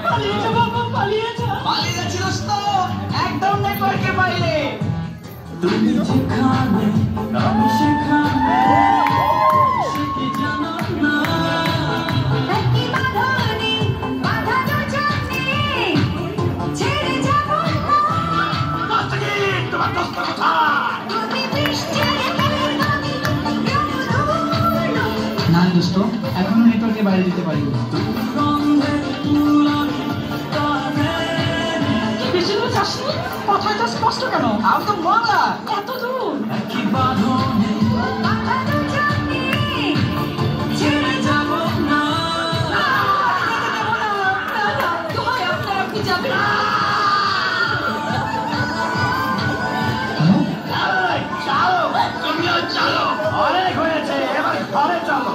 পালিয়েছে বাবা, পালিয়েছে। পালিয়ে যাচ্ছিস তো একদম নেটওয়ার্কের বাইরে। তুমি যেখানে আমি সেখানে, সে কি জানো না? একই বাঁধনে বাঁধা দুজনে, ছেড়ে যাব না। দোস্ত কি? তোমার দোস্ত কোথায়? তুমি বৃষ্টির গানে না দোস্ত, এখনো নেটওয়ার্কের বাইরে যেতে পারি। কথাটা স্পষ্ট কেন? আর তো বাংলা এত দূর। একই বাঁধনে বাঁধা দুজনে, ছেড়ে যাব না। দোহাই আপনার, আপনি যাবেন। চলো, তুমিও চলো। অনেক হয়েছে, এবার ঘরে চলো।